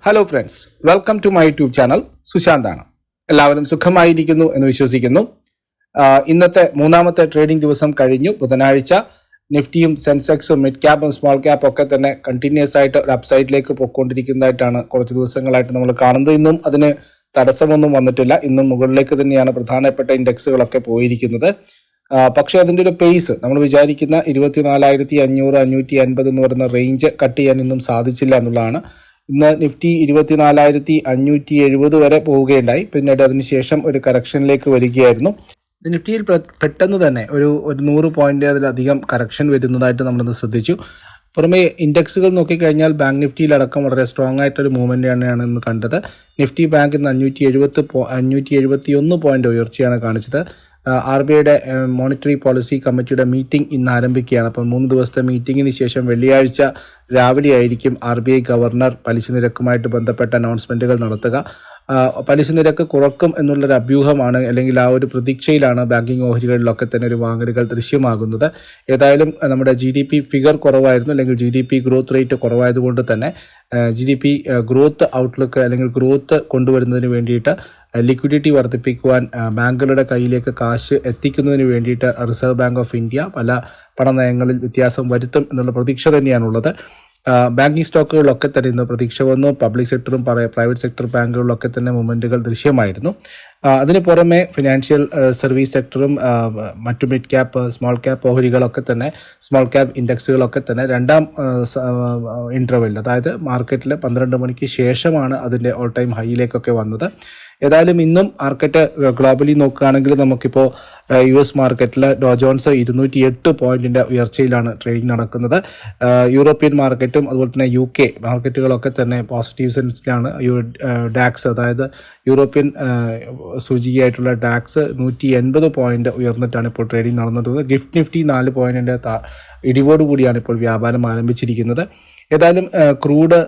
Hello friends, welcome to my YouTube channel. സുശാന്താണ്. എല്ലാവരും സുഖമായിരിക്കുന്നു എന്ന് വിശ്വസിക്കുന്നു. ഇന്നത്തെ മൂന്നാമത്തെ ട്രേഡിംഗ് ദിവസം കഴിഞ്ഞു. ബുധനാഴ്ച നിഫ്റ്റിയും സെൻസെക്സും മിഡ് ക്യാപ്പും സ്മോൾ ക്യാപ്പും ഒക്കെ തന്നെ കണ്ടിന്യൂസ് ആയിട്ട് ഒരു അപ്സൈഡിലേക്ക് പോയിക്കൊണ്ടിരിക്കുന്നതായിട്ടാണ് കുറച്ച് ദിവസങ്ങളായിട്ട് നമ്മൾ കാണുന്നത്. ഇന്നും അതിന് തടസ്സമൊന്നും വന്നിട്ടില്ല. ഇന്നും മുകളിലേക്ക് തന്നെയാണ് പ്രധാനപ്പെട്ട ഇൻഡെക്സുകളൊക്കെ പോയിരിക്കുന്നത്. പക്ഷേ അതിൻ്റെ ഒരു പേസ് നമ്മൾ വിചാരിക്കുന്ന 24,500 550 എന്ന് പറയുന്ന റേഞ്ച് കട്ട് ചെയ്യാൻ ഇന്നും സാധിച്ചില്ല എന്നുള്ളതാണ്. ഇന്ന് നിഫ്റ്റി 24,570 വരെ പോവുകയുണ്ടായി. പിന്നീട് അതിനുശേഷം ഒരു കറക്ഷനിലേക്ക് വരികയായിരുന്നു. നിഫ്റ്റിയിൽ പെട്ടെന്ന് തന്നെ ഒരു 100 പോയിന്റ് അതിലധികം കറക്ഷൻ വരുന്നതായിട്ട് നമ്മളിന്ന് ശ്രദ്ധിച്ചു. പുറമെ ഇൻഡെക്സുകൾ നോക്കിക്കഴിഞ്ഞാൽ ബാങ്ക് നിഫ്റ്റിയിലടക്കം വളരെ സ്ട്രോങ് ആയിട്ടൊരു മൂവ്മെൻ്റ് തന്നെയാണ് ഇന്ന് കണ്ടത്. നിഫ്റ്റി ബാങ്ക് ഇന്ന് 571 പോയിന്റ് ഉയർച്ചയാണ് കാണിച്ചത്. RBIയുടെ മോണിറ്ററി പോളിസി കമ്മിറ്റിയുടെ മീറ്റിംഗ് ഇന്ന് ആരംഭിക്കുകയാണ്. അപ്പം 3 ദിവസത്തെ മീറ്റിങ്ങിന് ശേഷം വെള്ളിയാഴ്ച രാവിലെ ആയിരിക്കും RBI ഗവർണർ പലിശ നിരക്കുമായിട്ട് ബന്ധപ്പെട്ട അനൗൺസ്മെൻറ്റുകൾ നടത്തുക. പലിശ നിരക്ക് കുറക്കും എന്നുള്ളൊരു അഭ്യൂഹമാണ്, അല്ലെങ്കിൽ ആ ഒരു പ്രതീക്ഷയിലാണ് ബാങ്കിങ് ഓഹരികളിലൊക്കെ തന്നെ ഒരു വാങ്ങലുകൾ ദൃശ്യമാകുന്നത്. ഏതായാലും നമ്മുടെ GDP ഫിഗർ കുറവായിരുന്നു, അല്ലെങ്കിൽ GDP ഗ്രോത്ത് റേറ്റ് കുറവായതുകൊണ്ട് തന്നെ GDP ഗ്രോത്ത് ഔട്ട്ലുക്ക് അല്ലെങ്കിൽ ഗ്രോത്ത് കൊണ്ടുവരുന്നതിന് വേണ്ടിയിട്ട് ലിക്വിഡിറ്റി വർദ്ധിപ്പിക്കുവാൻ ബാങ്കുകളുടെ കയ്യിലേക്ക് കാശ് എത്തിക്കുന്നതിന് വേണ്ടിയിട്ട് റിസർവ് ബാങ്ക് ഓഫ് ഇന്ത്യ പല പണനയങ്ങളിൽ വ്യത്യാസം വരുത്തും എന്നുള്ള പ്രതീക്ഷ തന്നെയാണുള്ളത്. ബാങ്കിങ് സ്റ്റോക്കുകളിലൊക്കെ തന്നെ ഇന്ന് പ്രതീക്ഷ വന്നു. പബ്ലിക് സെക്ടറും പ്രൈവറ്റ് സെക്ടർ ബാങ്കുകളിലൊക്കെ തന്നെ മൂവ്മെൻറ്റുകൾ ദൃശ്യമായിരുന്നു. അതിന് പുറമെ ഫിനാൻഷ്യൽ സർവീസ് സെക്ടറും മറ്റു മിഡ് ക്യാപ്പ് സ്മോൾ ക്യാപ്പ് ഓഹരികളൊക്കെ തന്നെ സ്മോൾ ക്യാപ്പ് ഇൻഡെക്സുകളൊക്കെ തന്നെ രണ്ടാം ഇൻ്റർവെൽ, അതായത് മാർക്കറ്റിൽ 12 മണിക്ക് ശേഷമാണ് അതിൻ്റെ ഓൾ ടൈം ഹൈയിലേക്കൊക്കെ വന്നത്. ഏതായാലും ഇന്നും മാർക്കറ്റ് ഗ്ലോബലി നോക്കുകയാണെങ്കിൽ നമുക്കിപ്പോൾ US മാർക്കറ്റിൽ ഡോ ജോൺസ് 208 പോയിന്റിൻ്റെ ഉയർച്ചയിലാണ് ട്രേഡിംഗ് നടക്കുന്നത്. യൂറോപ്യൻ മാർക്കറ്റും അതുപോലെ തന്നെ UK മാർക്കറ്റുകളൊക്കെ തന്നെ പോസിറ്റീവ് സെൻസിലാണ്. ഡാക്സ്, അതായത് യൂറോപ്യൻ സൂചികയായിട്ടുള്ള ഡാക്സ് 180 പോയിന്റ് ഉയർന്നിട്ടാണ് ഇപ്പോൾ ട്രേഡിംഗ് നടന്നിട്ടുള്ളത്. ഗിഫ്റ്റ് നിഫ്റ്റി 4 പോയിന്റിൻ്റെ ഇടിവോടുകൂടിയാണ് ഇപ്പോൾ വ്യാപാരം ആരംഭിച്ചിരിക്കുന്നത്. ഏതായാലും ക്രൂഡ്,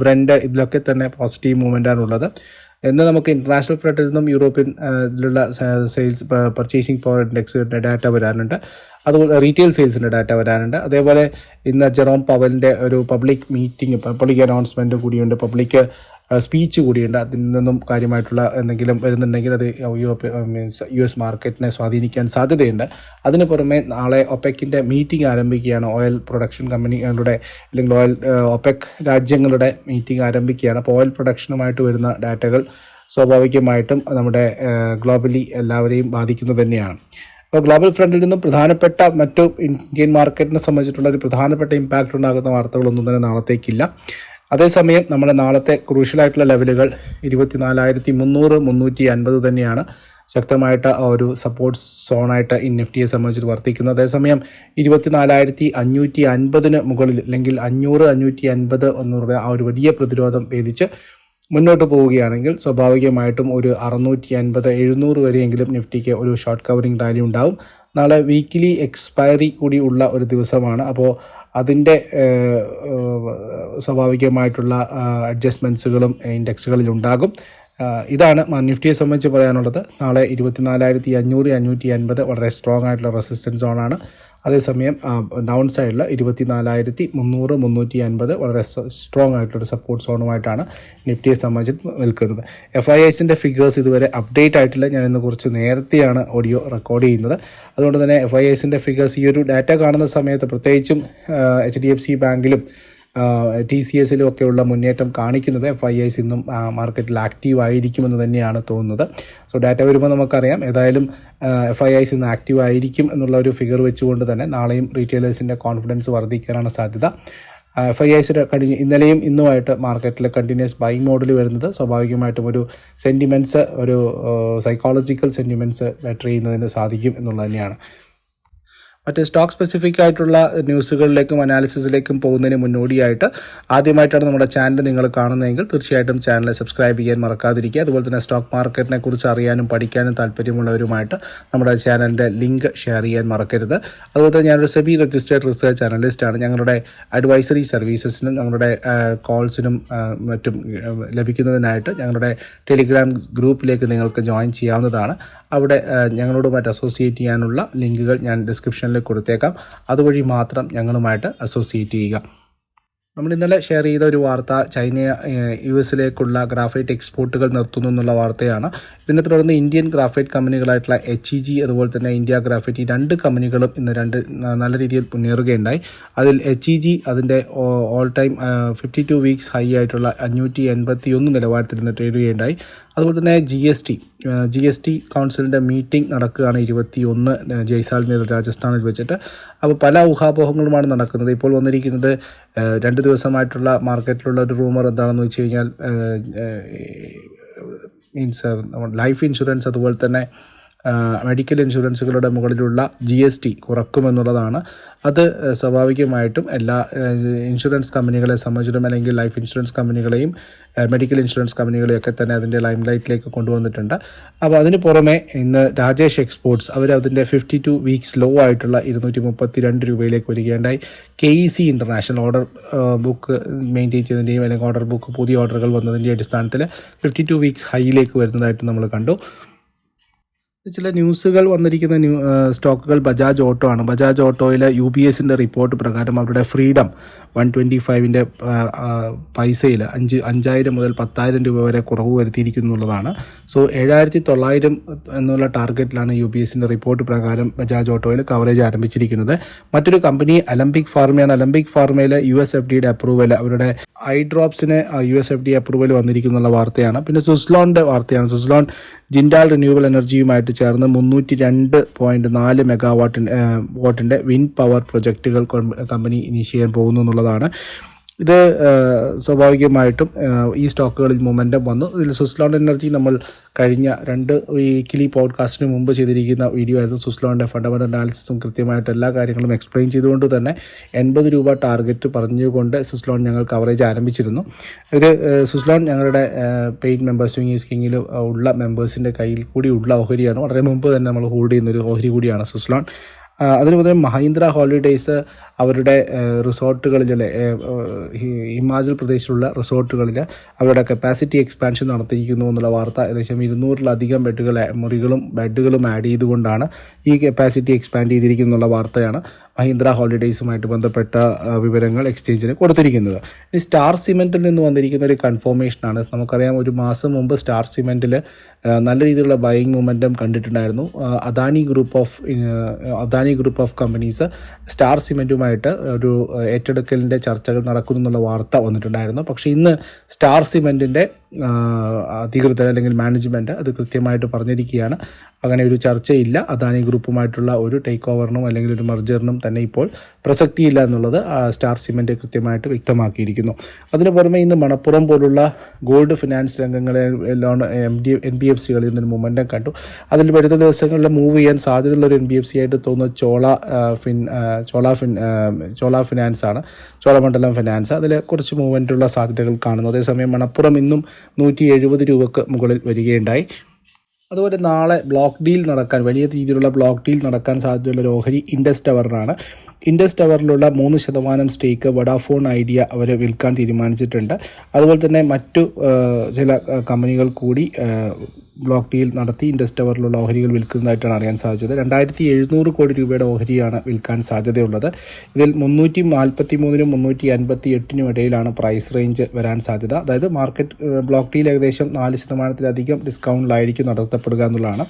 ബ്രെൻഡ് ഇതിലൊക്കെ തന്നെ പോസിറ്റീവ് മൂവ്മെൻ്റാണുള്ളത്. ഇന്ന് നമുക്ക് ഇൻ്റർനാഷണൽ ഫ്രണ്ടിൽ നിന്നും യൂറോപ്യനിലുള്ള സെയിൽസ് പർച്ചേസിംഗ് പവർ ഇൻഡെക്സിൻ്റെ ഡാറ്റ വരാനുണ്ട്. അതുപോലെ റീറ്റെയിൽ സെയിൽസിൻ്റെ ഡാറ്റ വരാനുണ്ട്. അതേപോലെ ഇന്ന് ജെറോം പവലിൻ്റെ ഒരു പബ്ലിക് അനൗൺസ്മെൻറ്റ് കൂടിയുണ്ട്, പബ്ലിക് സ്പീച്ച് കൂടിയുണ്ട്. അതിൽ നിന്നും കാര്യമായിട്ടുള്ള എന്തെങ്കിലും വരുന്നുണ്ടെങ്കിൽ അത് US മാർക്കറ്റിനെ സ്വാധീനിക്കാൻ സാധ്യതയുണ്ട്. അതിന് പുറമെ നാളെ ഒപെക്കിൻ്റെ മീറ്റിംഗ് ആരംഭിക്കുകയാണ്. ഓയിൽ പ്രൊഡക്ഷൻ കമ്പനികളുടെ അല്ലെങ്കിൽ ഒപെക് രാജ്യങ്ങളുടെ മീറ്റിംഗ് ആരംഭിക്കുകയാണ്. അപ്പോൾ ഓയിൽ പ്രൊഡക്ഷനുമായിട്ട് വരുന്ന ഡാറ്റകൾ സ്വാഭാവികമായിട്ടും നമ്മുടെ ഗ്ലോബലി എല്ലാവരെയും ബാധിക്കുന്നത് തന്നെയാണ്. അപ്പോൾ ഗ്ലോബൽ ഫ്രണ്ടിൽ നിന്നും പ്രധാനപ്പെട്ട മറ്റു ഇന്ത്യൻ മാർക്കറ്റിനെ സംബന്ധിച്ചിട്ടുള്ള ഒരു പ്രധാനപ്പെട്ട ഇമ്പാക്റ്റ് ഉണ്ടാകുന്ന വാർത്തകളൊന്നും തന്നെ നാളത്തേക്കില്ല. അതേസമയം നമ്മുടെ നാളത്തെ ക്രൂഷ്യലായിട്ടുള്ള ലെവലുകൾ 24,300 350 തന്നെയാണ് ശക്തമായിട്ട് ഒരു സപ്പോർട്ട് സോണായിട്ട് നിഫ്റ്റിയെ സംബന്ധിച്ച് വർത്തിക്കുന്നത്. അതേസമയം 24,550 മുകളിൽ അല്ലെങ്കിൽ 500 550 എന്നുള്ള ആ ഒരു വലിയ പ്രതിരോധം ഭേദിച്ച് മുന്നോട്ട് പോവുകയാണെങ്കിൽ സ്വാഭാവികമായിട്ടും ഒരു 650 700 വരെയെങ്കിലും നിഫ്റ്റിക്ക് ഒരു ഷോർട്ട് കവറിംഗ് റാലി ഉണ്ടാവും. നാളെ വീക്കിലി എക്സ്പയറി കൂടി ഉള്ള ഒരു ദിവസമാണ്. അപ്പോൾ അതിൻ്റെ സ്വാഭാവികമായിട്ടുള്ള അഡ്ജസ്റ്റ്മെൻറ്റ്സുകളും ഇൻഡെക്സുകളിൽ ഉണ്ടാകും. ഇതാണ് നിഫ്റ്റിയെ സംബന്ധിച്ച് പറയാനുള്ളത്. നാളെ 24,500 550 വളരെ സ്ട്രോങ് ആയിട്ടുള്ള റെസിസ്റ്റൻസ് സോണാണ്. അതേസമയം ഡൗൺ സൈഡിൽ 24,300 350 വളരെ സ്ട്രോങ് ആയിട്ടുള്ളൊരു സപ്പോർട്ട് സോണുമായിട്ടാണ് നിഫ്റ്റിയെ സംബന്ധിച്ച് നിൽക്കുന്നത്. FIIസിൻ്റെ ഫിഗേഴ്സ് ഇതുവരെ അപ്ഡേറ്റ് ആയിട്ടില്ല. ഞാൻ ഇന്ന് കുറച്ച് നേരത്തെയാണ് ഓഡിയോ റെക്കോർഡ് ചെയ്യുന്നത്. അതുകൊണ്ട് തന്നെ FIIസിൻ്റെ ഫിഗേഴ്സ് ഈ ഒരു ഡാറ്റ കാണുന്ന സമയത്ത് പ്രത്യേകിച്ചും HDFC ബാങ്കിലും TCSലും ഒക്കെയുള്ള മുന്നേറ്റം കാണിക്കുന്നത് FIIs ഇന്നും മാർക്കറ്റിൽ ആക്റ്റീവ് ആയിരിക്കുമെന്ന് തന്നെയാണ് തോന്നുന്നത്. സോ ഡാറ്റ വരുമ്പോൾ നമുക്കറിയാം. ഏതായാലും FIIs ഇന്ന് ആക്റ്റീവ് ആയിരിക്കും എന്നുള്ള ഒരു ഫിഗർ വെച്ചുകൊണ്ട് തന്നെ നാളെയും റീറ്റെയിലേഴ്സിൻ്റെ കോൺഫിഡൻസ് വർദ്ധിക്കാനാണ് സാധ്യത. FIIസിൻ്റെ ഇന്നലെയും ഇന്നുമായിട്ട് മാർക്കറ്റിൽ കണ്ടിന്യൂസ് ബൈ മോഡിൽ വരുന്നത് സ്വാഭാവികമായിട്ടും ഒരു സെൻറ്റിമെൻറ്റ്സ്, ഒരു സൈക്കോളജിക്കൽ സെൻറ്റിമെൻറ്റ്സ് ബെറ്റർ ചെയ്യുന്നതിന് സാധിക്കും എന്നുള്ളത് തന്നെയാണ്. മറ്റ് സ്റ്റോക്ക് സ്പെസിഫിക് ആയിട്ടുള്ള ന്യൂസുകളിലേക്കും അനാലിസിസിലേക്കും പോകുന്നതിന് മുന്നോടിയായിട്ട് ആദ്യമായിട്ടാണ് നമ്മുടെ ചാനൽ നിങ്ങൾ കാണുന്നതെങ്കിൽ തീർച്ചയായിട്ടും ചാനൽ സബ്സ്ക്രൈബ് ചെയ്യാൻ മറക്കാതിരിക്കുക. അതുപോലെ തന്നെ സ്റ്റോക്ക് മാർക്കറ്റിനെ കുറിച്ച് അറിയാനും പഠിക്കാനും താല്പര്യമുള്ളവരുമായിട്ട് നമ്മുടെ ചാനലിൻ്റെ ലിങ്ക് ഷെയർ ചെയ്യാൻ മറക്കരുത്. അതുപോലെ തന്നെ ഞാനൊരു സെബി രജിസ്റ്റേർഡ് റിസർച്ച് അനലിസ്റ്റാണ്. ഞങ്ങളുടെ അഡ്വൈസറി സർവീസസിനും ഞങ്ങളുടെ കോൾസിനും മറ്റും ലഭിക്കുന്നതിനായിട്ട് ഞങ്ങളുടെ ടെലിഗ്രാം ഗ്രൂപ്പിലേക്ക് നിങ്ങൾക്ക് ജോയിൻ ചെയ്യാവുന്നതാണ്. അവിടെ ഞങ്ങളോടുമായിട്ട് അസോസിയേറ്റ് ചെയ്യാനുള്ള ലിങ്കുകൾ ഞാൻ ഡിസ്ക്രിപ്ഷനിൽ കൊടുത്തേക്കാം. അതുവഴി മാത്രം ഞങ്ങളുമായിട്ട് അസോസിയേറ്റ് ചെയ്യുക. നമ്മൾ ഇന്നലെ ഷെയർ ചെയ്ത ഒരു വാർത്ത ചൈന US-ലേക്കുള്ള ഗ്രാഫൈറ്റ് എക്സ്പോർട്ടുകൾ നിർത്തുന്നു എന്നുള്ള വാർത്തയാണ്. ഇതിനെ തുടർന്ന് ഇന്ത്യൻ ഗ്രാഫൈറ്റ് കമ്പനികളായിട്ടുള്ള HEG അതുപോലെ തന്നെ ഇന്ത്യ ഗ്രാഫൈറ്റ്, ഈ രണ്ട് കമ്പനികളും ഇന്ന് നല്ല രീതിയിൽ മുന്നേറുകയുണ്ടായി. അതിൽ HEG അതിൻ്റെ ഓൾ ടൈം 52 വീക്സ് ഹൈ ആയിട്ടുള്ള 581 നിലവാരത്തിൽ നിന്ന് ട്രേഡ് ചെയ്യുകയുണ്ടായി. അതുപോലെ തന്നെ GST കൗൺസിലിൻ്റെ മീറ്റിംഗ് നടക്കുകയാണ് 21 ജയ്സാൽമീർ രാജസ്ഥാനിൽ വെച്ചിട്ട്. അപ്പോൾ പല ഊഹാപോഹങ്ങളുമാണ് നടക്കുന്നത്. ഇപ്പോൾ വന്നിരിക്കുന്നത് 2 ദിവസമായിട്ടുള്ള മാർക്കറ്റിലുള്ള ഒരു റൂമർ എന്താണെന്ന് വെച്ച് കഴിഞ്ഞാൽ ലൈഫ് ഇൻഷുറൻസ് അതുപോലെ തന്നെ മെഡിക്കൽ ഇൻഷുറൻസുകളുടെ മുകളിലുള്ള GST കുറക്കുമെന്നുള്ളതാണ്. അത് സ്വാഭാവികമായിട്ടും എല്ലാ ഇൻഷുറൻസ് കമ്പനികളെ സംബന്ധിച്ചിട്ടും അല്ലെങ്കിൽ ലൈഫ് ഇൻഷുറൻസ് കമ്പനികളെയും മെഡിക്കൽ ഇൻഷുറൻസ് കമ്പനികളെയൊക്കെ തന്നെ അതിൻ്റെ ലൈം ലൈറ്റിലേക്ക് കൊണ്ടുവന്നിട്ടുണ്ട്. അപ്പോൾ അതിന് പുറമെ ഇന്ന് രാജേഷ് എക്സ്പോർട്സ് അതിൻ്റെ 52 വീക്സ് ലോ ആയിട്ടുള്ള 232 രൂപയിലേക്ക് വരികയുണ്ടായി. KEC international order book maintain ചെയ്തതിൻ്റെയും അല്ലെങ്കിൽ ഓർഡർ ബുക്ക് പുതിയ ഓർഡറുകൾ വന്നതിൻ്റെ അടിസ്ഥാനത്തിൽ 52 വീക്സ് ഹൈയിലേക്ക് വരുന്നതായിട്ട് നമ്മൾ കണ്ടു. ചില ന്യൂസുകൾ വന്നിരിക്കുന്ന സ്റ്റോക്കുകൾ ബജാജ് ഓട്ടോ ആണ്. ബജാജ് ഓട്ടോയിലെ UBSൻ്റെ റിപ്പോർട്ട് പ്രകാരം അവരുടെ ഫ്രീഡം 125ൻ്റെ പൈസയിൽ 5,000 മുതൽ 10,000 രൂപ വരെ കുറവ് വരുത്തിയിരിക്കുന്നു എന്നുള്ളതാണ്. സോ 7,900 എന്നുള്ള ടാർഗറ്റിലാണ് UBSൻ്റെ റിപ്പോർട്ട് പ്രകാരം ബജാജ് ഓട്ടോയിൽ കവറേജ് ആരംഭിച്ചിരിക്കുന്നത്. മറ്റൊരു കമ്പനി അലംബിക് ഫാർമയാണ്. അലംബിക് ഫാർമയിൽ USFDയുടെ അപ്രൂവൽ, അവരുടെ ഐ ഡ്രോപ്സിന് USFDA അപ്രൂവൽ വന്നിരിക്കുന്നുള്ള വാർത്തയാണ്. പിന്നെ സുസ്ലോണിൻ്റെ വാർത്തയാണ്. സുസ്ലോൺ ജിൻഡാൽ റിന്യൂവബിൾ എനർജിയുമായിട്ട് ചേർന്ന് 302.4 മെഗാവാട്ടിൻ്റെ വിൻഡ് പവർ പ്രൊജക്റ്റുകൾ കമ്പനി ഇനീഷ്യേറ്റ് ചെയ്യാൻ പോകുന്നു എന്നുള്ളതാണ്. ഇത് സ്വാഭാവികമായിട്ടും ഈ സ്റ്റോക്കുകളിൽ മൊമെൻറ്റം വന്നു. ഇതിൽ സുസ്ലോൺ എനർജി നമ്മൾ കഴിഞ്ഞ 2 വീക്കിലി പോഡ്കാസ്റ്റിന് മുമ്പ് ചെയ്തിരിക്കുന്ന വീഡിയോ ആയിരുന്നു. സുസ്ലോണിൻ്റെ ഫണ്ടമെൻ്റൽ അനാലിസിസും കൃത്യമായിട്ട് എല്ലാ കാര്യങ്ങളും എക്സ്പ്ലെയിൻ ചെയ്തുകൊണ്ട് തന്നെ 80 രൂപ ടാർഗറ്റ് പറഞ്ഞുകൊണ്ട് സുസ്ലോൺ ഞങ്ങൾ കവറേജ് ആരംഭിച്ചിരുന്നു. ഇത് സുസ്ലോൺ ഞങ്ങളുടെ പെയ്ഡ് മെമ്പേഴ്സ് സ്വിംഗ് സ്കിങ്ങിൽ ഉള്ള മെമ്പേഴ്സിൻ്റെ കയ്യിൽ കൂടി ഉള്ള ഓഹരിയാണ്. വളരെ മുമ്പ് തന്നെ നമ്മൾ ഹോൾഡ് ചെയ്യുന്നൊരു ഓഹരി കൂടിയാണ് സുസ്ലോൺ. അതിനുപുറമെ മഹീന്ദ്ര ഹോളിഡേയ്സ് അവരുടെ റിസോർട്ടുകളിലെ ഹിമാചൽ പ്രദേശിലുള്ള റിസോർട്ടുകളിൽ അവരുടെ കപ്പാസിറ്റി എക്സ്പാൻഷൻ നടത്തിയിരിക്കുന്നു എന്നുള്ള വാർത്ത. ഏകദേശം 200-ലധികം ബെഡുകളും ആഡ് ചെയ്തുകൊണ്ടാണ് ഈ കപ്പാസിറ്റി എക്സ്പാൻഡ് ചെയ്തിരിക്കുന്നു എന്നുള്ള വാർത്തയാണ് മഹീന്ദ്ര ഹോളിഡേയ്സുമായിട്ട് ബന്ധപ്പെട്ട വിവരങ്ങൾ എക്സ്ചേഞ്ചിന് കൊടുത്തിരിക്കുന്നത്. ഇനി സ്റ്റാർ സിമെൻറ്റിൽ നിന്ന് വന്നിരിക്കുന്ന ഒരു കൺഫർമേഷനാണ്. നമുക്കറിയാം, ഒരു മാസം മുമ്പ് സ്റ്റാർ സിമെൻറ്റിൽ നല്ല രീതിയിലുള്ള ബൈയിങ് മൊമെൻറ്റം കണ്ടിട്ടുണ്ടായിരുന്നു. Adani group of companies star സിമെൻറ്റുമായിട്ട് ഒരു ഏറ്റെടുക്കലിൻ്റെ ചർച്ചകൾ നടക്കുന്നു എന്നുള്ള വാർത്ത വന്നിട്ടുണ്ടായിരുന്നു. പക്ഷേ ഇന്ന് സ്റ്റാർ സിമെൻറ്റിൻ്റെ അധികൃതർ അല്ലെങ്കിൽ മാനേജ്മെൻറ്റ് അത് കൃത്യമായിട്ട് പറഞ്ഞിരിക്കുകയാണ്, അങ്ങനെ ഒരു ചർച്ചയില്ല. അദാനി ഗ്രൂപ്പുമായിട്ടുള്ള ഒരു ടേക്ക് ഓവറിനും അല്ലെങ്കിൽ ഒരു മെർജറിനും തന്നെ ഇപ്പോൾ പ്രസക്തിയില്ല എന്നുള്ളത് സ്റ്റാർ സിമെൻറ്റ് കൃത്യമായിട്ട് വ്യക്തമാക്കിയിരിക്കുന്നു. അതിന് പുറമെ ഇന്ന് മണപ്പുറം പോലുള്ള ഗോൾഡ് ഫിനാൻസ് രംഗങ്ങളെ NBFCകളിൽ നിന്നൊരു മൊമെൻറ്റം കണ്ടു. അതിൽ വരുന്ന ദിവസങ്ങളിൽ മൂവ് ചെയ്യാൻ സാധ്യതയുള്ളൊരു NBFC ആയിട്ട് തോന്നുന്നത് ചോള ഫിനാൻസ് ആണ്, ചോളമണ്ഡലം ഫിനാൻസ്. അതിൽ കുറച്ച് മൂവ്മെൻറ്റുള്ള സാധ്യതകൾ കാണുന്നു. അതേസമയം മണപ്പുറം ഇന്നും 170 രൂപയ്ക്ക് മുകളിൽ വരികയുണ്ടായി. അതുപോലെ നാളെ വലിയ രീതിയിലുള്ള ബ്ലോക്ക് ഡീൽ നടക്കാൻ സാധ്യതയുള്ള ഒരു ഓഹരി ഇൻഡസ് ടവറിനാണ്. ഇൻഡസ് ടവറിലുള്ള 3% സ്റ്റേക്ക് വോഡാഫോൺ ഐഡിയ അവർ വിൽക്കാൻ തീരുമാനിച്ചിട്ടുണ്ട്. അതുപോലെ തന്നെ മറ്റു ചില കമ്പനികൾ കൂടി ബ്ലോക്ക് ഡീൽ നടത്തി ഇൻഡസ് ടവറിലുള്ള ഓഹരികൾ വിൽക്കുന്നതായിട്ടാണ് അറിയാൻ സാധിച്ചത്. 2,700 കോടി രൂപയുടെ ഓഹരിയാണ് വിൽക്കാൻ സാധ്യതയുള്ളത്. ഇതിൽ 343-നും 358-നും ഇടയിലാണ് പ്രൈസ് റേഞ്ച് വരാൻ സാധ്യത. അതായത് മാർക്കറ്റ് ബ്ലോക്ക് ഡീൽ ഏകദേശം 4%-ലധികം ഡിസ്കൗണ്ടിലായിരിക്കും നടത്തപ്പെടുക എന്നുള്ളതാണ്.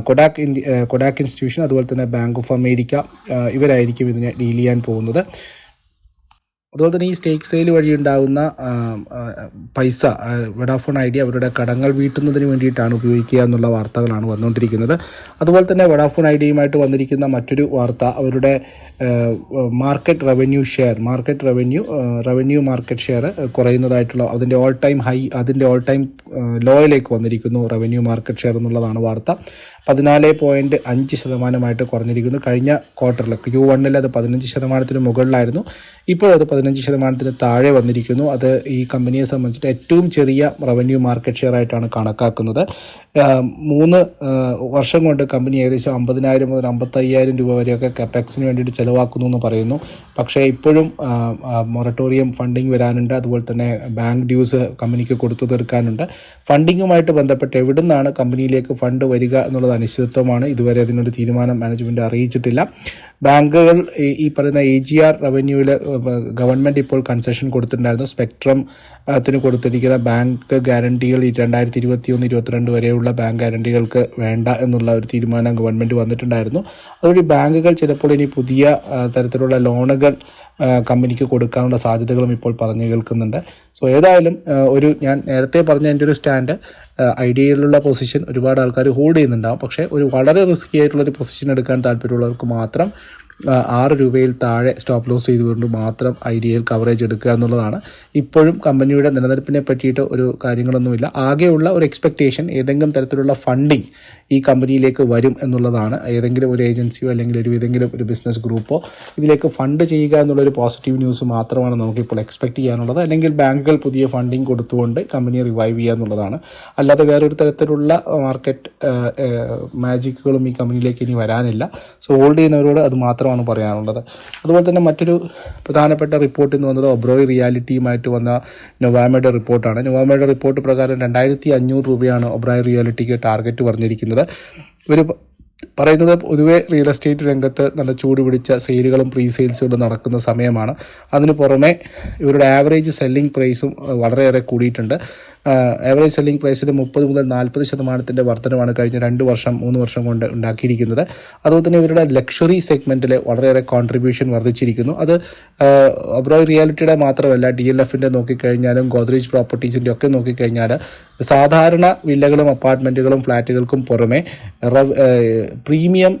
കൊഡാക്ക് ഇൻസ്റ്റിറ്റ്യൂഷൻ അതുപോലെ തന്നെ ബാങ്ക് ഓഫ് അമേരിക്ക ഇവരായിരിക്കും ഇതിനെ ഡീൽ ചെയ്യാൻ പോകുന്നത്. അതുപോലെ തന്നെ ഈ സ്റ്റേക്ക് സെയിൽ വഴി ഉണ്ടാകുന്ന പൈസ വോഡാഫോൺ ഐഡിയ അവരുടെ കടങ്ങൾ വീട്ടുന്നതിന് വേണ്ടിയിട്ടാണ് ഉപയോഗിക്കുക എന്നുള്ള വാർത്തകളാണ് വന്നുകൊണ്ടിരിക്കുന്നത്. അതുപോലെ തന്നെ വോഡാഫോൺ ഐഡിയയുമായിട്ട് വന്നിരിക്കുന്ന മറ്റൊരു വാർത്ത, അവരുടെ മാർക്കറ്റ് റവന്യൂ മാർക്കറ്റ് ഷെയർ കുറയുന്നതായിട്ടുള്ള അതിൻ്റെ ഓൾ ടൈം ലോയിലേക്ക് വന്നിരിക്കുന്നു റവന്യൂ മാർക്കറ്റ് ഷെയർ എന്നുള്ളതാണ് വാർത്ത. 14.5% കുറഞ്ഞിരിക്കുന്നു. കഴിഞ്ഞ ക്വാർട്ടറിൽ Q1 അത് 15% മുകളിലായിരുന്നു. ഇപ്പോഴത് 15% താഴെ വന്നിരിക്കുന്നു. അത് ഈ കമ്പനിയെ സംബന്ധിച്ചിട്ട് ഏറ്റവും ചെറിയ റവന്യൂ മാർക്കറ്റ് ഷെയർ ആയിട്ടാണ് കണക്കാക്കുന്നത്. 3 വർഷം കൊണ്ട് കമ്പനി ഏകദേശം 50,000 മുതൽ 55,000 രൂപ വരെയൊക്കെ കപ്പാക്സിന് വേണ്ടിയിട്ട് ചിലവാക്കുന്നു എന്ന് പറയുന്നു. പക്ഷേ ഇപ്പോഴും മൊറട്ടോറിയം ഫണ്ടിങ് വരാനുണ്ട്. അതുപോലെ തന്നെ ബാങ്ക് ഡ്യൂസ് കമ്പനിക്ക് കൊടുത്തു തീർക്കാനുണ്ട്. ഫണ്ടിങ്ങുമായിട്ട് ബന്ധപ്പെട്ട് എവിടെ നിന്നാണ് കമ്പനിയിലേക്ക് ഫണ്ട് വരിക എന്നുള്ളത് അനിശ്ചിതത്വമാണ്. ഇതുവരെ അതിനൊരു തീരുമാനം മാനേജ്മെൻറ്റ് അറിയിച്ചിട്ടില്ല. ബാങ്കുകൾ ഈ പറയുന്ന AGR റവന്യൂവിൽ ഗവൺമെൻറ് ഇപ്പോൾ കൺസെഷൻ കൊടുത്തിട്ടുണ്ടായിരുന്നു. സ്പെക്ട്രത്തിന് കൊടുത്തിരിക്കുന്ന ബാങ്ക് ഗ്യാരണ്ടികൾ 2021-22 വരെയുള്ള ബാങ്ക് ഗ്യാരണ്ടികൾക്ക് വേണ്ട എന്നുള്ള ഒരു തീരുമാനം ഗവൺമെൻറ് വന്നിട്ടുണ്ടായിരുന്നു. അതുവഴി ബാങ്കുകൾ ചിലപ്പോൾ ഇനി പുതിയ തരത്തിലുള്ള ലോണുകൾ കമ്പനിക്ക് കൊടുക്കാനുള്ള സാധ്യതകളും ഇപ്പോൾ പറഞ്ഞു കേൾക്കുന്നുണ്ട്. സോ ഏതായാലും ഞാൻ നേരത്തെ പറഞ്ഞ എൻ്റെ ഒരു സ്റ്റാൻഡ്, ഐഡിയയിലുള്ള പൊസിഷൻ ഒരുപാട് ആൾക്കാർ ഹോൾഡ് ചെയ്യുന്നുണ്ടാകും. പക്ഷേ ഒരു വളരെ റിസ്കി ആയിട്ടുള്ളൊരു പൊസിഷൻ എടുക്കാൻ താല്പര്യമുള്ളവർക്ക് മാത്രം 6 രൂപയിൽ താഴെ സ്റ്റോപ്പ് ലോസ് ചെയ്തുകൊണ്ട് മാത്രം ഐഡിയയിൽ കവറേജ് എടുക്കുക എന്നുള്ളതാണ്. ഇപ്പോഴും കമ്പനിയുടെ നിലനിൽപ്പിനെ പറ്റിയിട്ട് ഒരു കാര്യങ്ങളൊന്നുമില്ല. ആകെയുള്ള ഒരു എക്സ്പെക്റ്റേഷൻ ഏതെങ്കിലും തരത്തിലുള്ള ഫണ്ടിങ് ഈ കമ്പനിയിലേക്ക് വരും എന്നുള്ളതാണ്. ഏതെങ്കിലും ഒരു ഏജൻസിയോ അല്ലെങ്കിൽ ഏതെങ്കിലും ഒരു ബിസിനസ് ഗ്രൂപ്പോ ഇതിലേക്ക് ഫണ്ട് ചെയ്യുക എന്നുള്ളൊരു പോസിറ്റീവ് ന്യൂസ് മാത്രമാണ് നമുക്കിപ്പോൾ എക്സ്പെക്റ്റ് ചെയ്യാനുള്ളത്. അല്ലെങ്കിൽ ബാങ്കുകൾ പുതിയ ഫണ്ടിങ് കൊടുത്തുകൊണ്ട് കമ്പനിയെ റിവൈവ് ചെയ്യുക എന്നുള്ളതാണ്. അല്ലാതെ വേറൊരു തരത്തിലുള്ള മാർക്കറ്റ് മാജിക്കുകളും ഈ കമ്പനിയിലേക്ക് ഇനി വരാനില്ല. സോ ഹോൾഡ് ചെയ്യുന്നവരോട് അത് മാത്രമാണ് പറയാനുള്ളത്. അതുപോലെ തന്നെ മറ്റൊരു പ്രധാനപ്പെട്ട റിപ്പോർട്ട് എന്ന് വന്നത് ഒബ്രോയ് റിയാലിറ്റിയുമായിട്ട് വന്ന നൊവാമയുടെ റിപ്പോർട്ടാണ്. നൊവാമയുടെ റിപ്പോർട്ട് പ്രകാരം 2500 രൂപയാണ് ഒബ്രോയ് റിയാലിറ്റിക്ക് ടാർഗറ്റ് പറഞ്ഞിരിക്കുന്നത്. ഇവർ പറയുന്നത് പൊതുവെ റിയൽ എസ്റ്റേറ്റ് രംഗത്ത് നല്ല ചൂട് പിടിച്ച സെയിലുകളും പ്രീ സെയിൽസുകളും നടക്കുന്ന സമയമാണ്. അതിന് പുറമെ ഇവരുടെ ആവറേജ് സെല്ലിംഗ് പ്രൈസും വളരെയേറെ കൂടിയിട്ടുണ്ട്. ആവറേജ് സെല്ലിംഗ് പ്രൈസിൽ 30 മുതൽ 40% വർധനമാണ് കഴിഞ്ഞ 2 വർഷം 3 വർഷം കൊണ്ട് ഉണ്ടാക്കിയിരിക്കുന്നത്. അതുപോലെ തന്നെ ഇവരുടെ ലക്ഷറി സെഗ്മെൻറ്റിൽ വളരെയേറെ കോൺട്രിബ്യൂഷൻ വർദ്ധിച്ചിരിക്കുന്നു. അത് ഒബ്രോയ് റിയാലിറ്റിയുടെ മാത്രമല്ല, DLFൻ്റെ നോക്കിക്കഴിഞ്ഞാലും ഗോദ്രേജ് പ്രോപ്പർട്ടീസിൻ്റെ ഒക്കെ നോക്കിക്കഴിഞ്ഞാൽ സാധാരണ വില്ലകളും അപ്പാർട്ട്മെൻറ്റുകളും ഫ്ലാറ്റുകൾക്കും പുറമെ പ്രീമിയം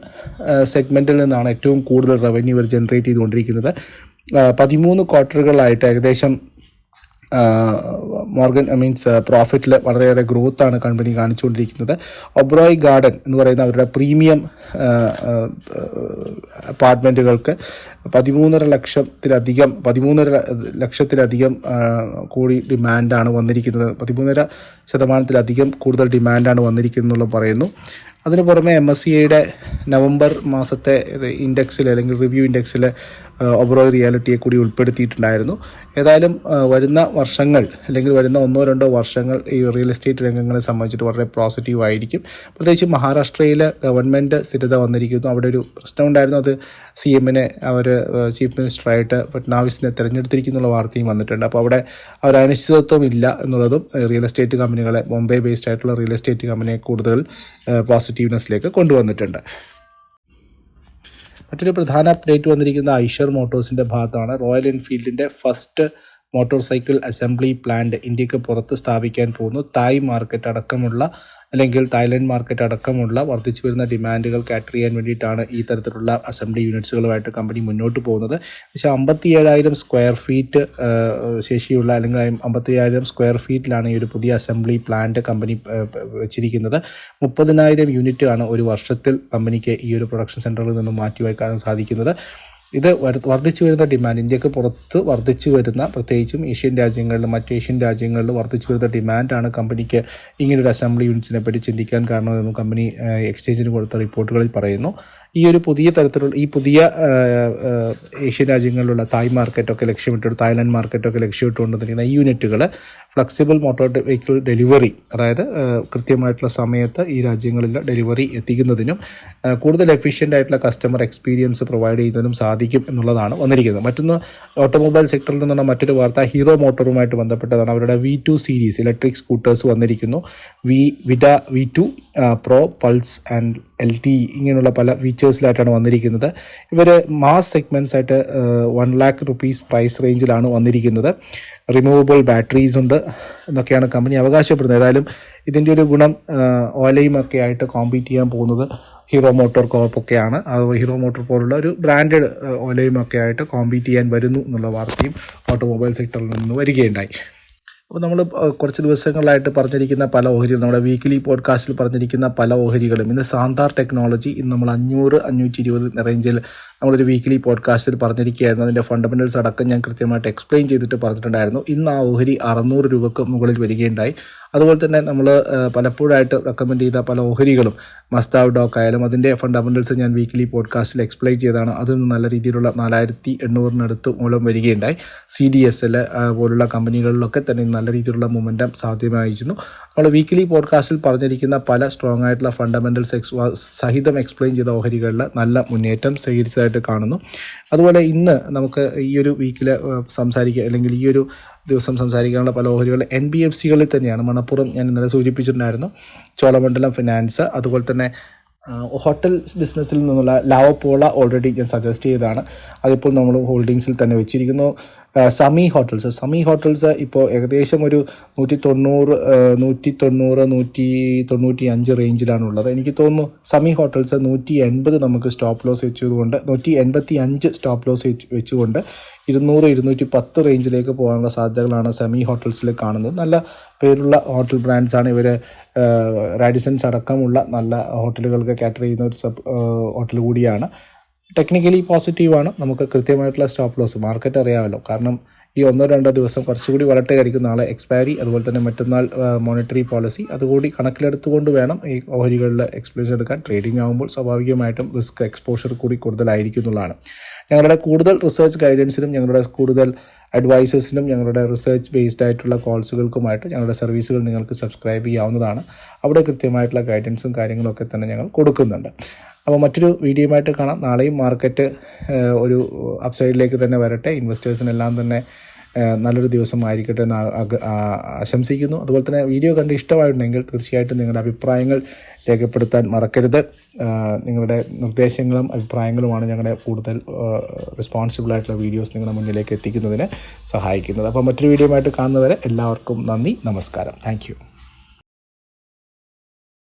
സെഗ്മെൻറ്റിൽ നിന്നാണ് ഏറ്റവും കൂടുതൽ റവന്യൂ ഇവർ ജനറേറ്റ് ചെയ്തുകൊണ്ടിരിക്കുന്നത്. 13 ക്വാർട്ടറുകളായിട്ട് ഏകദേശം പ്രോഫിറ്റിൽ വളരെയേറെ ഗ്രോത്താണ് കമ്പനി കാണിച്ചുകൊണ്ടിരിക്കുന്നത്. ഒബ്രോയ് ഗാർഡൻ എന്ന് പറയുന്ന അവരുടെ പ്രീമിയം അപ്പാർട്ട്മെൻറ്റുകൾക്ക് 13.5 ലക്ഷത്തിലധികം കൂടി ഡിമാൻഡാണ് വന്നിരിക്കുന്നത്. 13.5% കൂടുതൽ ഡിമാൻഡാണ് വന്നിരിക്കുന്നത് പറയുന്നു. അതിന് പുറമെ MSCIയുടെ നവംബർ മാസത്തെ ഇൻഡെക്സിൽ അല്ലെങ്കിൽ റിവ്യൂ ഇൻഡെക്സിൽ ഒബ്രോയ് റിയാലിറ്റിയെ കൂടി ഉൾപ്പെടുത്തിയിട്ടുണ്ടായിരുന്നു. ഏതായാലും വരുന്ന വർഷങ്ങൾ അല്ലെങ്കിൽ വരുന്ന 1-2 വർഷങ്ങൾ ഈ റിയൽ എസ്റ്റേറ്റ് രംഗങ്ങളെ സംബന്ധിച്ചിട്ട് വളരെ പോസിറ്റീവ് ആയിരിക്കും. പ്രത്യേകിച്ച് മഹാരാഷ്ട്രയിൽ ഗവൺമെൻറ് സ്ഥിരത വന്നിരിക്കുന്നു. അവിടെ ഒരു പ്രശ്നമുണ്ടായിരുന്നു. അത് CMനെ അവർ ചീഫ് മിനിസ്റ്ററായിട്ട് ഫട്നാവിസിനെ തിരഞ്ഞെടുത്തിരിക്കുന്നുള്ള വാർത്തയും വന്നിട്ടുണ്ട്. അപ്പോൾ അവിടെ ഒരു അനിശ്ചിതത്വം ഇല്ല എന്നുള്ളതും റിയൽ എസ്റ്റേറ്റ് കമ്പനികളെ, ബോംബെ ബേസ്ഡ് ആയിട്ടുള്ള റിയൽ എസ്റ്റേറ്റ് കമ്പനിയെ കൂടുതൽ പോസിറ്റീവ്നെസ്സിലേക്ക് കൊണ്ടുവന്നിട്ടുണ്ട്. മറ്റൊരു പ്രധാന അപ്ഡേറ്റ് വന്നിരിക്കുന്ന ഐഷർ മോട്ടോഴ്സിൻ്റെ ഭാഗത്താണ്. റോയൽ എൻഫീൽഡിൻ്റെ first motorcycle assembly plant ഇന്ത്യക്ക് പുറത്ത് സ്ഥാപിക്കാൻ പോകുന്നു. തായ്ലൻഡ് മാർക്കറ്റ് അടക്കമുള്ള വർദ്ധിച്ചു വരുന്ന ഡിമാൻഡുകൾ കാറ്റർ ചെയ്യാൻ വേണ്ടിയിട്ടാണ് ഈ തരത്തിലുള്ള അസംബ്ലി യൂണിറ്റ്സുകളുമായിട്ട് കമ്പനി മുന്നോട്ട് പോകുന്നത്. 57,000 സ്ക്വയർ ഫീറ്റ് ശേഷിയുള്ള അല്ലെങ്കിൽ 57,000 സ്ക്വയർ ഫീറ്റിലാണ് ഈ ഒരു പുതിയ അസംബ്ലി പ്ലാന്റ് കമ്പനി വെച്ചിരിക്കുന്നത്. 30,000 യൂണിറ്റ് ആണ് ഒരു വർഷത്തിൽ കമ്പനിക്ക് ഈ ഒരു പ്രൊഡക്ഷൻ സെൻറ്ററിൽ നിന്നും മാറ്റിവെക്കാൻ സാധിക്കുന്നത്. ഇത് വർദ്ധിച്ചു വരുന്ന ഡിമാൻഡ്, ഇന്ത്യക്ക് പുറത്ത് വർദ്ധിച്ചു വരുന്ന, പ്രത്യേകിച്ചും മറ്റ് ഏഷ്യൻ രാജ്യങ്ങളിൽ വർദ്ധിച്ചു വരുന്ന ഡിമാൻഡാണ് കമ്പനിക്ക് ഇങ്ങനൊരു അസംബ്ലി യൂണിറ്റ്സിനെ പറ്റി ചിന്തിക്കാൻ കാരണമെന്നും കമ്പനി എക്സ്ചേഞ്ചിന് കൊടുത്ത റിപ്പോർട്ടുകളിൽ പറയുന്നു. ഈ ഒരു പുതിയ തരത്തിലുള്ള ഏഷ്യൻ രാജ്യങ്ങളിലുള്ള തായ്ലാൻഡ് മാർക്കറ്റൊക്കെ ലക്ഷ്യമിട്ടുകൊണ്ടിരിക്കുന്ന ഈ യൂണിറ്റുകൾ ഫ്ലെക്സിബിൾ മോട്ടോർ വെഹിക്കിൾ ഡെലിവറി, അതായത് കൃത്യമായിട്ടുള്ള സമയത്ത് ഈ രാജ്യങ്ങളിൽ ഡെലിവറി എത്തിക്കുന്നതിനും കൂടുതൽ എഫിഷ്യൻ്റ് ആയിട്ടുള്ള കസ്റ്റമർ എക്സ്പീരിയൻസ് പ്രൊവൈഡ് ചെയ്യുന്നതിനും സാധിക്കും എന്നുള്ളതാണ് വന്നിരിക്കുന്നത്. മറ്റൊന്ന്, ഓട്ടോമൊബൈൽ സെക്ടറിൽ നിന്നുള്ള മറ്റൊരു വാർത്ത ഹീറോ മോട്ടോറുമായിട്ട് ബന്ധപ്പെട്ടതാണ്. അവരുടെ V2 സീരീസ് ഇലക്ട്രിക് സ്കൂട്ടേഴ്സ് വന്നിരിക്കുന്നു. Vida V2 pro, pulse and LTE ഇങ്ങനെയുള്ള പല ഫീച്ചേഴ്സിലായിട്ടാണ് വന്നിരിക്കുന്നത്. ഇവർ മാസ് സെഗ്മെൻറ്റ്സ് ആയിട്ട് 1 lakh rupees പ്രൈസ് റേഞ്ചിലാണ് വന്നിരിക്കുന്നത്. റിമൂവബിൾ ബാറ്ററീസ് ഉണ്ട് എന്നൊക്കെയാണ് കമ്പനി അവകാശപ്പെടുന്നത്. ഏതായാലും ഇതിൻ്റെ ഒരു ഗുണം ഓലയുമൊക്കെ ആയിട്ട് കോമ്പീറ്റ് ചെയ്യാൻ പോകുന്നത് ഹീറോ മോട്ടോർ കോപ്പൊക്കെയാണ്. അത് ഹീറോ മോട്ടോർ പോലുള്ള ഒരു ബ്രാൻഡഡ് ഓലയുമൊക്കെ ആയിട്ട് കോമ്പീറ്റ് ചെയ്യാൻ വരുന്നു എന്നുള്ള വാർത്തയും ഓട്ടോമൊബൈൽ സെക്ടറിൽ നിന്ന് വരികയുണ്ടായി. അപ്പോൾ നമ്മൾ കുറച്ച് ദിവസങ്ങളായിട്ട് പറഞ്ഞിരിക്കുന്ന പല ഓഹരികളും, നമ്മുടെ വീക്കിലി പോഡ്കാസ്റ്റിൽ പറഞ്ഞിരിക്കുന്ന പല ഓഹരികളും, ഇന്ന് സാന്താർ ടെക്നോളജി, ഇന്ന് നമ്മൾ 500-520 റേഞ്ചിൽ നമ്മളൊരു വീക്കിലി പോഡ്കാസ്റ്റിൽ പറഞ്ഞിരിക്കുകയായിരുന്നു. അതിൻ്റെ ഫണ്ടമെൻ്റൽസ് അടക്കം ഞാൻ കൃത്യമായിട്ട് എക്സ്പ്ലെയിൻ ചെയ്തിട്ട് പറഞ്ഞിട്ടുണ്ടായിരുന്നു. ഇന്ന് ആ ഓഹരി 600 രൂപക്ക് മുകളിൽ വരികയുണ്ടായി. അതുപോലെ തന്നെ നമ്മൾ പലപ്പോഴായിട്ട് റെക്കമെൻഡ് ചെയ്ത പല ഓഹരികളും മസ്താവ് ഡോക്ക് ആയാലും അതിൻ്റെ ഫണ്ടമെൻ്റൽസ് ഞാൻ വീക്കിലി പോഡ്കാസ്റ്റിൽ എക്സ്പ്ലെയിൻ ചെയ്തതാണ്. അതൊന്നും നല്ല രീതിയിലുള്ള 4800 മൂലം വരികയുണ്ടായി. CDSL പോലുള്ള കമ്പനികളിലൊക്കെ തന്നെ നല്ല രീതിയിലുള്ള മൊമെൻറ്റം സാധ്യമായിരുന്നു. നമ്മൾ വീക്കിലി പോഡ്കാസ്റ്റിൽ പറഞ്ഞിരിക്കുന്ന പല സ്ട്രോങ് ആയിട്ടുള്ള ഫണ്ടമെൻ്റൽസ് സഹിതം എക്സ്പ്ലെയിൻ ചെയ്ത ഓഹരികളിൽ നല്ല മുന്നേറ്റം സ്വീകരിച്ചതായിട്ട് കാണുന്നു. അതുപോലെ ഇന്ന് നമുക്ക് ഈ ഒരു വീക്കിൽ സംസാരിക്കുക അല്ലെങ്കിൽ ഈ ഒരു ദിവസം സംസാരിക്കാനുള്ള പല ഓഹരികൾ NBFCകളിൽ തന്നെയാണ്. മണപ്പുറം ഞാൻ ഇന്നലെ സൂചിപ്പിച്ചിട്ടുണ്ടായിരുന്നു, ചോളമണ്ഡലം ഫിനാൻസ്, അതുപോലെ തന്നെ ഹോട്ടൽ ബിസിനസ്സിൽ നിന്നുള്ള ലാവപ്പോള ഓൾറെഡി ഞാൻ സജസ്റ്റ് ചെയ്തതാണ്. അതിപ്പോൾ നമ്മൾ ഹോൾഡിങ്സിൽ തന്നെ വെച്ചിരിക്കുന്നു. സമി ഹോട്ടൽസ് ഇപ്പോൾ ഏകദേശം ഒരു 190, 195 റേഞ്ചിലാണുള്ളത്. എനിക്ക് തോന്നുന്നു സമി ഹോട്ടൽസ് 180 നമുക്ക് സ്റ്റോപ്പ് ലോസ് വെച്ചതുകൊണ്ട് 185 സ്റ്റോപ്പ് ലോസ് വെച്ചുകൊണ്ട് 200, 210 റേഞ്ചിലേക്ക് പോകാനുള്ള സാധ്യതകളാണ് സമി ഹോട്ടൽസിൽ കാണുന്നത്. നല്ല പേരുള്ള ഹോട്ടൽ ബ്രാൻഡ്സാണ് ഇവർ. റാഡിസൺസ് അടക്കമുള്ള നല്ല ഹോട്ടലുകൾക്ക് കാറ്റർ ചെയ്യുന്ന ഒരു ഹോട്ടൽ കൂടിയാണ്. ടെക്നിക്കലി പോസിറ്റീവാണ്. നമുക്ക് കൃത്യമായിട്ടുള്ള സ്റ്റോപ്പ് ലോസ് മാർക്കറ്റ് അറിയാമല്ലോ. കാരണം ഈ 1-2 ദിവസം കുറച്ചുകൂടി വളട്ടെ ആയിരിക്കും. നാളെ എക്സ്പയറി, അതുപോലെ തന്നെ മറ്റന്നാൾ മോണിറ്ററി പോളിസി, അതുകൂടി കണക്കിലെടുത്തുകൊണ്ട് വേണം ഈ ഓഹരികളിൽ എക്സ്പ്ലോഷൻ എടുക്കാൻ. ട്രേഡിംഗ് ആകുമ്പോൾ സ്വാഭാവികമായിട്ടും റിസ്ക് എക്സ്പോഷർ കൂടി കൂടുതലായിരിക്കും എന്നുള്ളതാണ്. ഞങ്ങളുടെ കൂടുതൽ റിസർച്ച് ഗൈഡൻസിനും ഞങ്ങളുടെ കൂടുതൽ അഡ്വൈസേഴ്സിനും ഞങ്ങളുടെ റിസർച്ച് ബേസ്ഡ് ആയിട്ടുള്ള കോൾസുകൾക്കുമായിട്ട് ഞങ്ങളുടെ സർവീസുകൾ നിങ്ങൾക്ക് സബ്സ്ക്രൈബ് ചെയ്യാവുന്നതാണ്. അവിടെ കൃത്യമായിട്ടുള്ള ഗൈഡൻസും കാര്യങ്ങളൊക്കെ തന്നെ ഞങ്ങൾ കൊടുക്കുന്നുണ്ട്. അപ്പോൾ മറ്റൊരു വീഡിയോയുമായിട്ട് കാണാം. നാളെയും മാർക്കറ്റ് ഒരു അപ്സൈഡിലേക്ക് തന്നെ വരട്ടെ. ഇൻവെസ്റ്റേഴ്സിനെല്ലാം തന്നെ നല്ലൊരു ദിവസമായിരിക്കട്ടെ എന്ന് ആശംസിക്കുന്നു. അതുപോലെ തന്നെ വീഡിയോ കണ്ട് ഇഷ്ടമായിട്ടുണ്ടെങ്കിൽ തീർച്ചയായിട്ടും നിങ്ങളുടെ അഭിപ്രായങ്ങൾ രേഖപ്പെടുത്താൻ മറക്കരുത്. നിങ്ങളുടെ നിർദ്ദേശങ്ങളും അഭിപ്രായങ്ങളുമാണ് ഞങ്ങളുടെ കൂടുതൽ റെസ്പോൺസിബിളായിട്ടുള്ള വീഡിയോസ് നിങ്ങളുടെ മുന്നിലേക്ക് എത്തിക്കുന്നതിന് സഹായിക്കുന്നത്. അപ്പോൾ മറ്റൊരു വീഡിയോയുമായിട്ട് കാണുന്നവരെ എല്ലാവർക്കും നന്ദി, നമസ്കാരം. താങ്ക്